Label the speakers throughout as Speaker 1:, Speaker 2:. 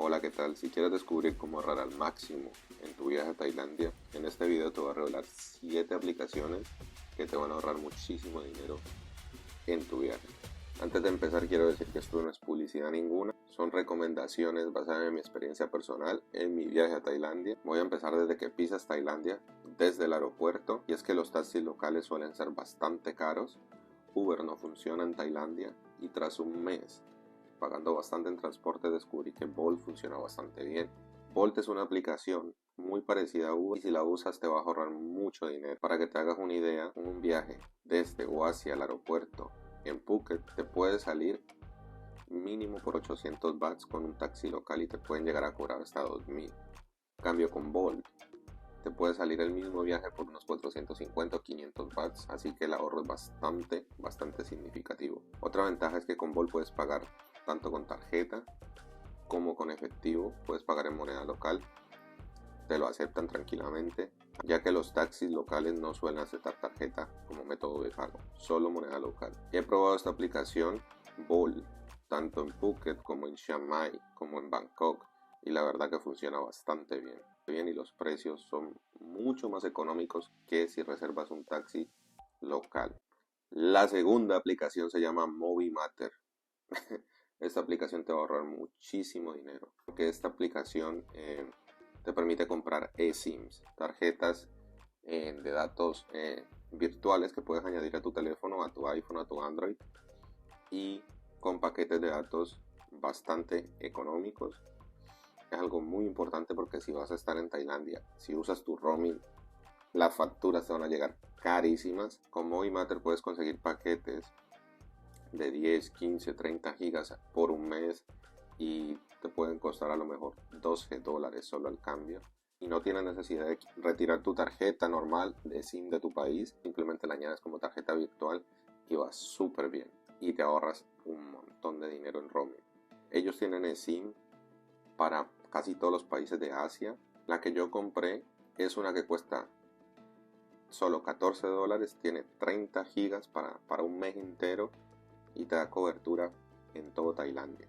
Speaker 1: Hola, ¿qué tal? Si quieres descubrir cómo ahorrar al máximo en tu viaje a Tailandia, en este video te voy a revelar 7 aplicaciones que te van a ahorrar muchísimo dinero en tu viaje. Antes de empezar quiero decir que esto no es publicidad ninguna, son recomendaciones basadas en mi experiencia personal en mi viaje a Tailandia. Voy a empezar desde que pisas Tailandia, desde el aeropuerto, y es que los taxis locales suelen ser bastante caros. Uber no funciona en Tailandia y tras un mes pagando bastante en transporte descubrí que Bolt funciona bastante bien. Bolt es una aplicación muy parecida a Uber y si la usas te va a ahorrar mucho dinero. Para que te hagas una idea, un viaje desde o hacia el aeropuerto en Phuket te puede salir mínimo por 800 bahts con un taxi local y te pueden llegar a cobrar hasta 2000. En cambio con Bolt te puede salir el mismo viaje por unos 450 o 500 bahts, así que el ahorro es bastante significativo. Otra ventaja es que con Bolt puedes pagar tanto con tarjeta como con efectivo, puedes pagar en moneda local, te lo aceptan tranquilamente, ya que los taxis locales no suelen aceptar tarjeta como método de pago, solo moneda local. He probado esta aplicación Bolt tanto en Phuket como en Chiang Mai como en Bangkok y la verdad que funciona bastante bien y los precios son mucho más económicos que si reservas un taxi local. La segunda aplicación se llama Movimatter. Esta aplicación te va a ahorrar muchísimo dinero porque esta aplicación te permite comprar eSIMs, tarjetas de datos virtuales que puedes añadir a tu teléfono, a tu iPhone, a tu Android y con paquetes de datos bastante económicos. Es algo muy importante porque si vas a estar en Tailandia, si usas tu roaming, las facturas te van a llegar carísimas. Con Movimatter puedes conseguir paquetes de 10, 15, 30 gigas por un mes y te pueden costar a lo mejor $12 solo el cambio. Y no tienes necesidad de retirar tu tarjeta normal de SIM de tu país, simplemente la añades como tarjeta virtual y va súper bien. Y te ahorras un montón de dinero en roaming. Ellos tienen eSIM para casi todos los países de Asia. La que yo compré es una que cuesta solo $14, tiene 30 gigas para un mes entero y te da cobertura en todo Tailandia.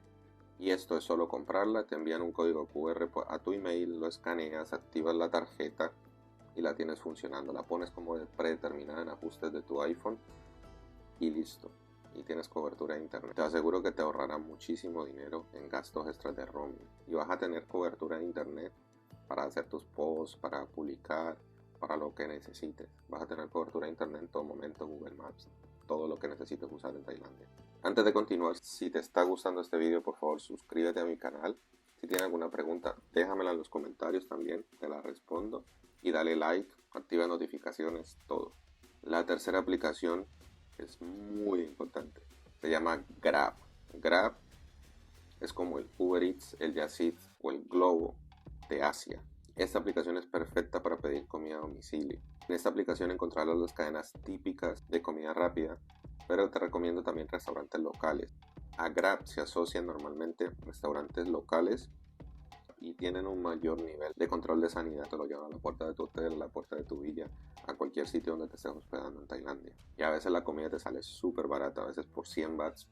Speaker 1: Y esto es solo comprarla, te envían un código QR a tu email, lo escaneas, activas la tarjeta y la tienes funcionando. La pones como predeterminada en ajustes de tu iPhone y listo. Y tienes cobertura de internet. Te aseguro que te ahorrará muchísimo dinero en gastos extras de roaming. Y vas a tener cobertura de internet para hacer tus posts, para publicar, para lo que necesites. Vas a tener cobertura de internet en todo momento en Google Maps. Todo lo que necesites usar en Tailandia. Antes de continuar, si te está gustando este video, por favor suscríbete a mi canal. Si tienes alguna pregunta, déjamela en los comentarios también, te la respondo. Y dale like, activa notificaciones, todo. La tercera aplicación es muy importante. Se llama Grab. Grab es como el Uber Eats, el Just Eat o el Globo de Asia. Esta aplicación es perfecta para pedir comida a domicilio. En esta aplicación encontrarás las cadenas típicas de comida rápida, pero te recomiendo también restaurantes locales. A Grab se asocian normalmente restaurantes locales y tienen un mayor nivel de control de sanidad. Te lo llevan a la puerta de tu hotel, a la puerta de tu villa, a cualquier sitio donde te estés hospedando en Tailandia. Y a veces la comida te sale súper barata, a veces por 100 bahts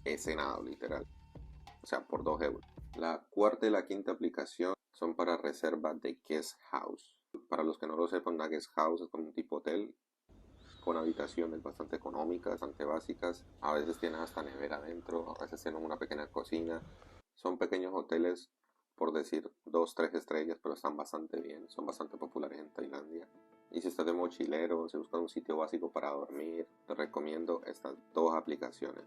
Speaker 1: es cenado literal. O sea, por 2 euros. La cuarta y la quinta aplicación son para reserva de guest house. Para los que no lo sepan, una guest house es como un tipo hotel con habitaciones bastante económicas, bastante básicas. A veces tienen hasta nevera adentro, a veces tienen una pequeña cocina. Son pequeños hoteles, por decir 2, 3 estrellas, pero están bastante bien, son bastante populares en Tailandia. Y si estás de mochilero, si buscas un sitio básico para dormir, te recomiendo estas dos aplicaciones.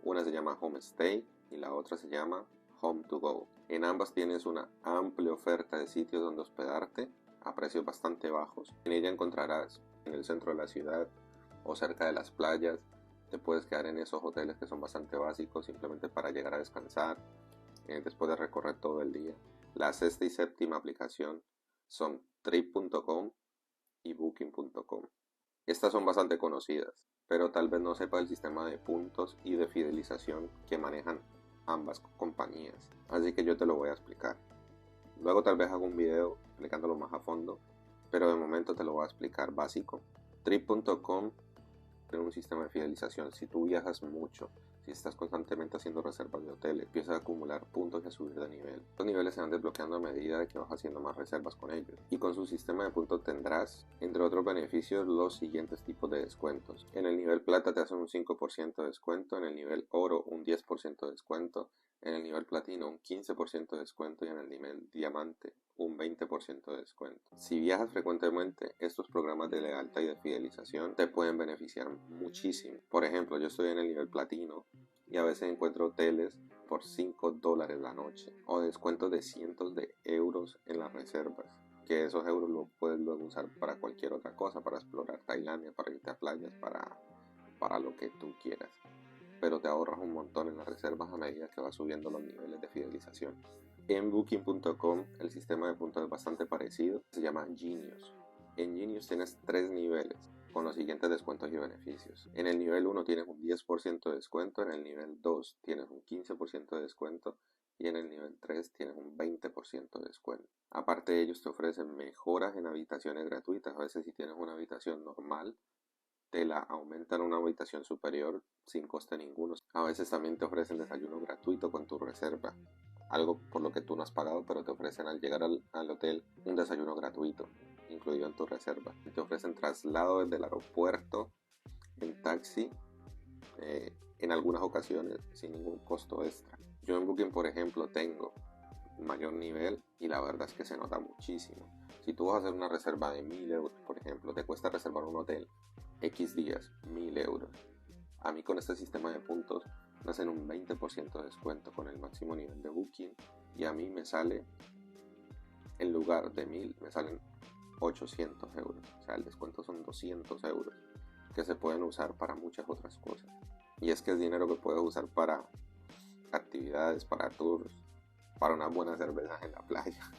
Speaker 1: Una se llama Homestay y la otra se llama Home2Go. En ambas tienes una amplia oferta de sitios donde hospedarte a precios bastante bajos. En ella encontrarás en el centro de la ciudad o cerca de las playas. Te puedes quedar en esos hoteles que son bastante básicos simplemente para llegar a descansar después de recorrer todo el día. La sexta y séptima aplicación son Trip.com y Booking.com. Estas son bastante conocidas, pero tal vez no sepa el sistema de puntos y de fidelización que manejan ambas compañías, así que yo te lo voy a explicar. Luego tal vez haga un video explicándolo más a fondo, pero de momento te lo voy a explicar básico. Trip.com tiene un sistema de fidelización. Si tú viajas mucho, Si estás constantemente haciendo reservas de hoteles, empiezas a acumular puntos y a subir de nivel. Los niveles se van desbloqueando a medida de que vas haciendo más reservas con ellos. Y con su sistema de puntos tendrás, entre otros beneficios, los siguientes tipos de descuentos. En el nivel plata te hacen un 5% de descuento, en el nivel oro un 10% de descuento, en el nivel platino un 15% de descuento y en el nivel diamante un 20% de descuento. Si viajas frecuentemente, estos programas de lealtad y de fidelización te pueden beneficiar muchísimo. Por ejemplo, yo estoy en el nivel platino y a veces encuentro hoteles por $5 la noche o descuentos de cientos de euros en las reservas, que esos euros los puedes luego usar para cualquier otra cosa, para explorar Tailandia, para irte a playas, para lo que tú quieras, pero te ahorras un montón en las reservas a medida que vas subiendo los niveles de fidelización. En Booking.com el sistema de puntos es bastante parecido, se llama Genius. En Genius tienes 3 niveles con los siguientes descuentos y beneficios. En el nivel 1 tienes un 10% de descuento, en el nivel 2 tienes un 15% de descuento y en el nivel 3 tienes un 20% de descuento. Aparte de ellos te ofrecen mejoras en habitaciones gratuitas. A veces si tienes una habitación normal te la aumentan a una habitación superior sin coste ninguno. A veces también te ofrecen desayuno gratuito con tu reserva, algo por lo que tú no has pagado, pero te ofrecen al llegar al hotel un desayuno gratuito incluido en tu reserva. Te ofrecen traslado desde el aeropuerto en taxi, en algunas ocasiones sin ningún costo extra. Yo en Booking, por ejemplo, tengo mayor nivel y la verdad es que se nota muchísimo. Si tú vas a hacer una reserva de 1000 euros, por ejemplo, te cuesta reservar un hotel X días, 1000 euros. A mí con este sistema de puntos me hacen un 20% de descuento con el máximo nivel de Booking y a mí me sale, en lugar de 1000, me salen 800 euros. O sea, el descuento son 200 euros que se pueden usar para muchas otras cosas. Y es que es dinero que puedes usar para actividades, para tours, para unas buenas cervezas en la playa,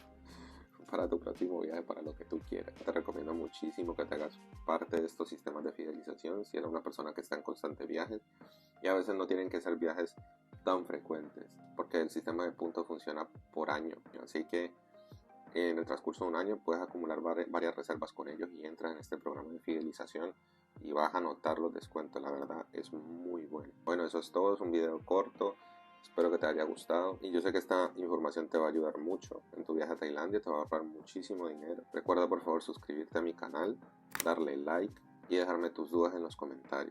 Speaker 1: para tu próximo viaje, para lo que tú quieras. Te recomiendo muchísimo que te hagas parte de estos sistemas de fidelización si eres una persona que está en constante viajes, y a veces no tienen que ser viajes tan frecuentes porque el sistema de puntos funciona por año, así que en el transcurso de un año puedes acumular varias reservas con ellos y entras en este programa de fidelización y vas a notar los descuentos. La verdad es muy bueno. Bueno, eso es todo, es un video corto. Espero que te haya gustado y yo sé que esta información te va a ayudar mucho en tu viaje a Tailandia, te va a ahorrar muchísimo dinero. Recuerda por favor suscribirte a mi canal, darle like y dejarme tus dudas en los comentarios.